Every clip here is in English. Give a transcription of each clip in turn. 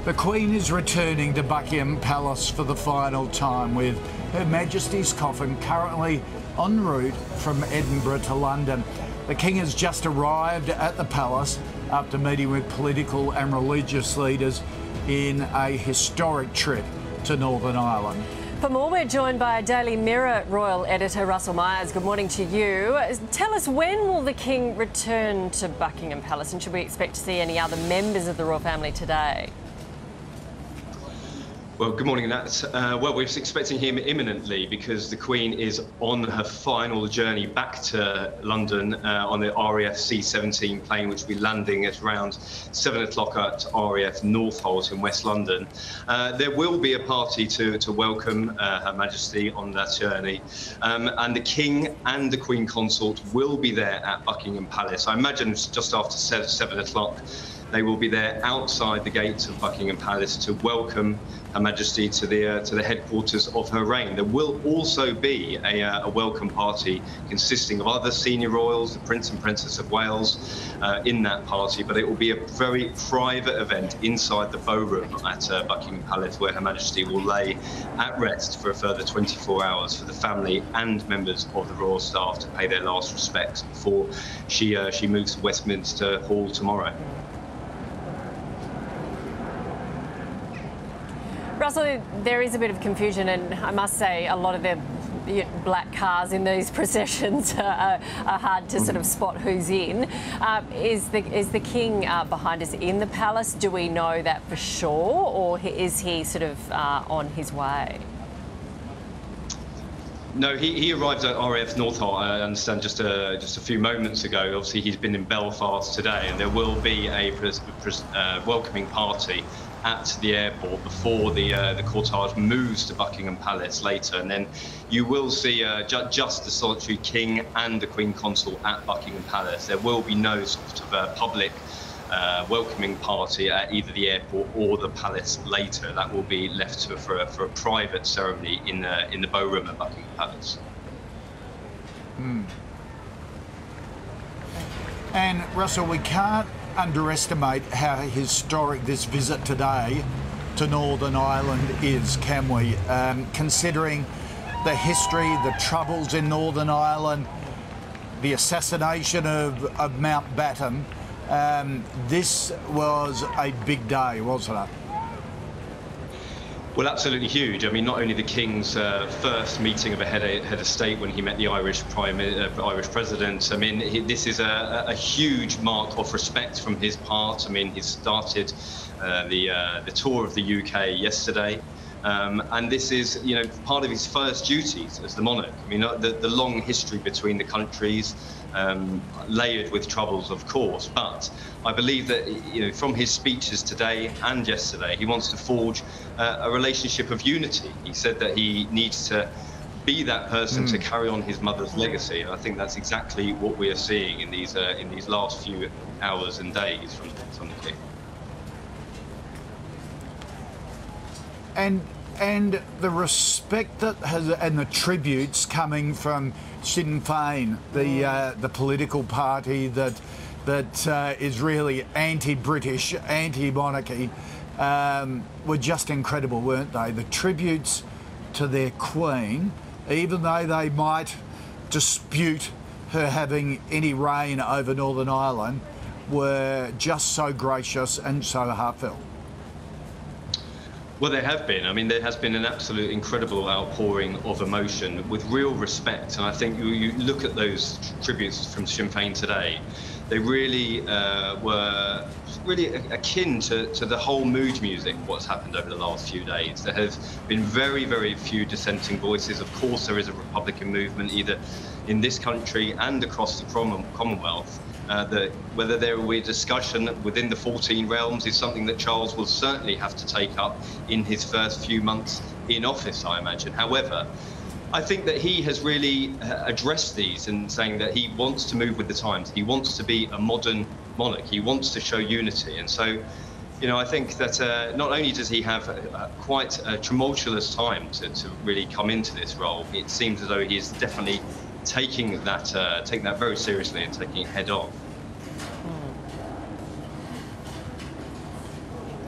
The Queen is returning to Buckingham Palace for the final time, with Her Majesty's coffin currently en route from Edinburgh to London. The King has just arrived at the palace after meeting with political and religious leaders in a historic trip to Northern Ireland. For more, we're joined by Daily Mirror Royal Editor Russell Myers. Good morning to you. Tell us, when will the King return to Buckingham Palace, and should we expect to see any other members of the royal family today? Well, good morning, Nat. Well, we're expecting him imminently because the Queen is on her final journey back to London on the RAF C-17 plane, which will be landing at around 7 o'clock at RAF Northolt in West London. There will be a party to welcome Her Majesty on that journey, and the King and the Queen Consort will be there at Buckingham Palace. I imagine just after 7 o'clock. They will be there outside the gates of Buckingham Palace to welcome Her Majesty to the headquarters of her reign. There will also be a welcome party consisting of other senior royals, the Prince and Princess of Wales, in that party. But it will be a very private event inside the bow room at Buckingham Palace, where Her Majesty will lay at rest for a further 24 hours for the family and members of the royal staff to pay their last respects before she moves to Westminster Hall tomorrow. Russell, there is a bit of confusion, and I must say a lot of the black cars in these processions are hard to sort of spot who's in. Is the King behind us in the palace? Do we know that for sure, or is he sort of on his way? No, he arrived at RAF Northolt, I understand, just a few moments ago. Obviously, he's been in Belfast today, and there will be a welcoming party at the airport before the cortege moves to Buckingham Palace later, and then you will see just the solitary King and the Queen Consort at Buckingham Palace. There will be no sort of public welcoming party at either the airport or the palace later. That will be left for a private ceremony in the bow room at Buckingham Palace. And Russell, we can't underestimate how historic this visit today to Northern Ireland is, can we? Considering the history, the troubles in Northern Ireland, the assassination of Mountbatten, this was a big day, wasn't it? Well, absolutely huge. I mean, not only the King's first meeting of a head of state when he met the Irish president. I mean, this is a huge mark of respect from his part. I mean, he started the tour of the UK yesterday. And this is, part of his first duties as the monarch. I mean, the long history between the countries, layered with troubles, of course. But I believe that, from his speeches today and yesterday, he wants to forge a relationship of unity. He said that he needs to be that person to carry on his mother's legacy. And I think that's exactly what we are seeing in these last few hours and days from the King. And the respect that and the tributes coming from Sinn Féin, the political party that is really anti-British, anti-monarchy, were just incredible, weren't they? The tributes to their Queen, even though they might dispute her having any reign over Northern Ireland, were just so gracious and so heartfelt. Well, there have been. I mean, there has been an absolute incredible outpouring of emotion with real respect. And I think you look at those tributes from Sinn Féin today, they really were really akin to the whole mood music, what's happened over the last few days. There have been very, very few dissenting voices. Of course, there is a Republican movement, either in this country and across the Commonwealth. Whether there will be a discussion within the 14 realms is something that Charles will certainly have to take up in his first few months in office, I imagine. However, I think that he has really addressed these and saying that he wants to move with the times. He wants to be a modern monarch. He wants to show unity. And so, I think that not only does he have quite a tumultuous time to really come into this role, it seems as though he is definitely taking that very seriously and taking it head on.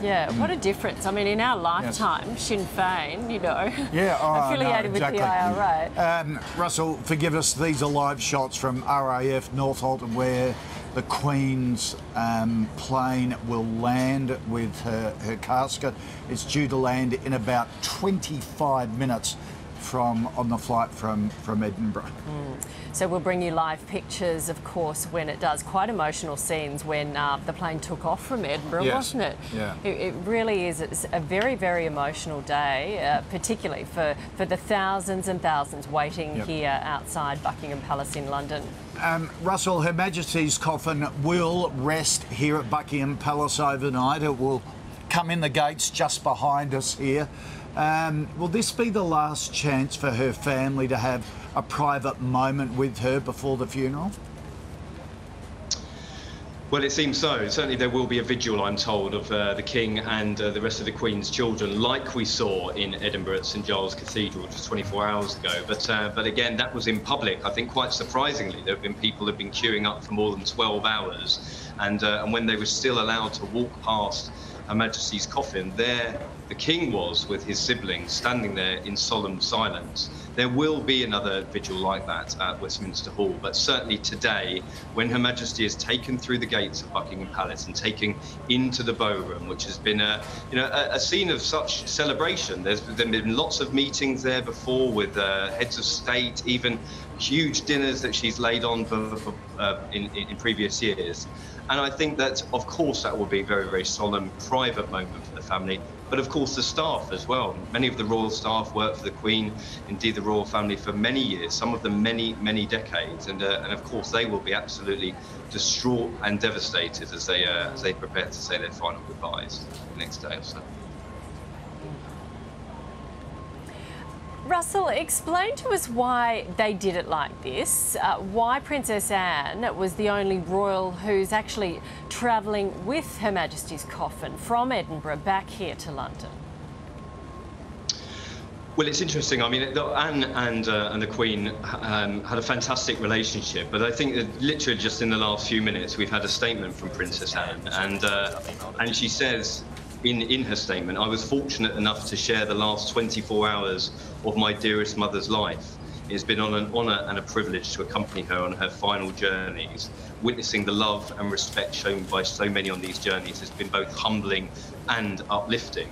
Yeah, what a difference. I mean, in our lifetime, Yes. Sinn Féin, you know, affiliated no, exactly. with the IRA. Russell, forgive us, these are live shots from RAF Northolt, where the Queen's plane will land with her casket. It's due to land in about 25 minutes on the flight from Edinburgh. So we'll bring you live pictures, of course, when it does. Quite emotional scenes when the plane took off from Edinburgh, Yes. wasn't it? Yeah. It really is. It's a very, very emotional day, particularly for the thousands and thousands waiting here outside Buckingham Palace in London. Russell, Her Majesty's coffin will rest here at Buckingham Palace overnight. It will come in the gates just behind us here. Will this be the last chance for her family to have a private moment with her before the funeral? Well, it seems so. Certainly there will be a vigil, I'm told, of the King and the rest of the Queen's children, like we saw in Edinburgh at St Giles Cathedral just 24 hours ago. But again, that was in public. I think quite surprisingly, there have been people who have been queuing up for more than 12 hours. And when they were still allowed to walk past Her Majesty's coffin, there the King was with his siblings standing there in solemn silence. There will be another vigil like that at Westminster Hall, but certainly today, when Her Majesty is taken through the gates of Buckingham Palace and taken into the ballroom, which has been a scene of such celebration. There's been lots of meetings there before with heads of state, even huge dinners that she's laid on in previous years. And I think that, of course, that will be a very, very solemn, private moment for the family, but of course the staff as well. Many of the royal staff worked for the Queen, indeed the royal family, for many years, some of them many, many decades. And of course they will be absolutely distraught and devastated as they prepare to say their final goodbyes the next day or so. Russell, explain to us why they did it like this, why Princess Anne was the only royal who's actually travelling with Her Majesty's coffin from Edinburgh back here to London. Well, it's interesting. I mean, Anne and the Queen had a fantastic relationship, but I think that literally just in the last few minutes we've had a statement from Princess Anne, and she says in her statement, "I was fortunate enough to share the last 24 hours of my dearest mother's life. It's been an honour and a privilege to accompany her on her final journeys. Witnessing the love and respect shown by so many on these journeys has been both humbling and uplifting."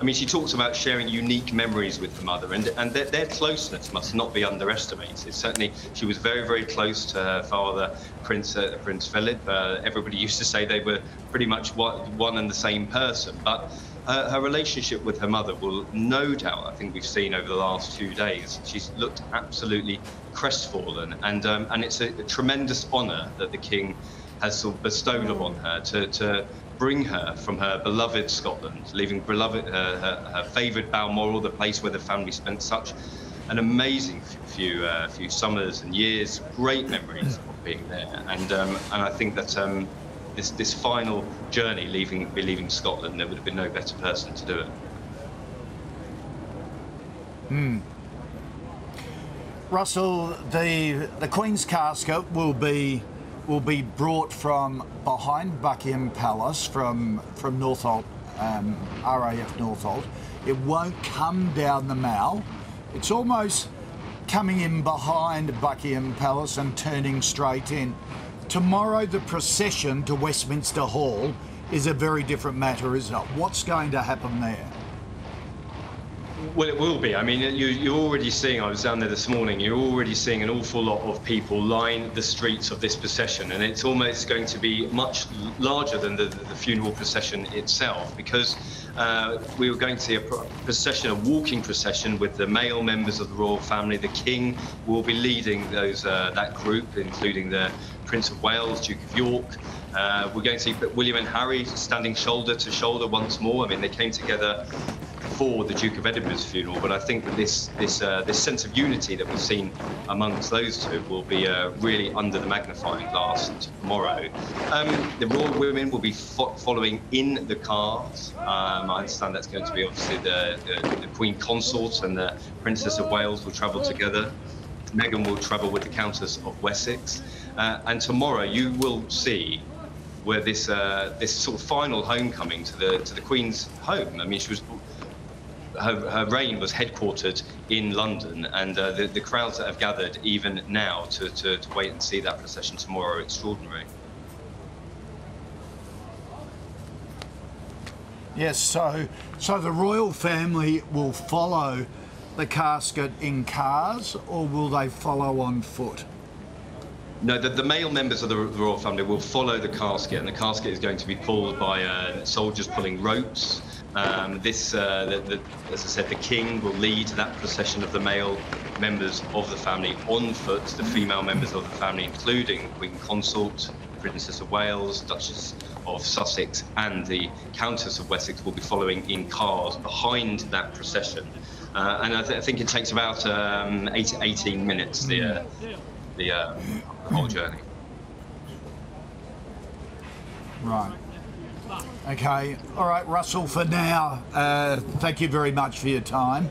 I mean, she talks about sharing unique memories with her mother, and their closeness must not be underestimated. Certainly, she was very, very close to her father, Prince Philip. Everybody used to say they were pretty much one and the same person. But her relationship with her mother will no doubt, I think we've seen over the last few days, she's looked absolutely crestfallen, and it's a tremendous honour that the King has sort of bestowed upon her to bring her from her beloved Scotland, leaving her favoured Balmoral, the place where the family spent such an amazing few summers and years, great memories of being there, and I think that this final journey, leaving Scotland, there would have been no better person to do it. Russell, the Queen's casket will be brought from behind Buckingham Palace, from Northolt, RAF Northolt. It won't come down the Mall. It's almost coming in behind Buckingham Palace and turning straight in. Tomorrow, the procession to Westminster Hall is a very different matter, isn't it? What's going to happen there? Well, it will be. I mean, you're already seeing, I was down there this morning, you're already seeing an awful lot of people line the streets of this procession, and it's almost going to be much larger than the funeral procession itself, because we were going to see a procession, a walking procession with the male members of the royal family. The King will be leading that group, including the Prince of Wales, Duke of York. We're going to see William and Harry standing shoulder to shoulder once more. I mean, they came together for the Duke of Edinburgh's funeral, but I think that this sense of unity that we've seen amongst those two will be really under the magnifying glass tomorrow. The royal women will be following in the cars. I understand that's going to be obviously the Queen Consort and the Princess of Wales will travel together. Meghan will travel with the Countess of Wessex. And tomorrow you will see where this sort of final homecoming to the Queen's home. I mean, her reign was headquartered in London, and the crowds that have gathered even now to wait and see that procession tomorrow are extraordinary. Yes, so the royal family will follow the casket in cars, or will they follow on foot? No, the male members of the royal family will follow the casket, and the casket is going to be pulled by soldiers pulling ropes. As I said, the king will lead that procession of the male members of the family on foot. The female members of the family, including Queen Consort, Princess of Wales, Duchess of Sussex, and the Countess of Wessex, will be following in cars behind that procession. And I think it takes about 18 minutes, the whole journey. Right. Okay. All right, Russell, for now, thank you very much for your time.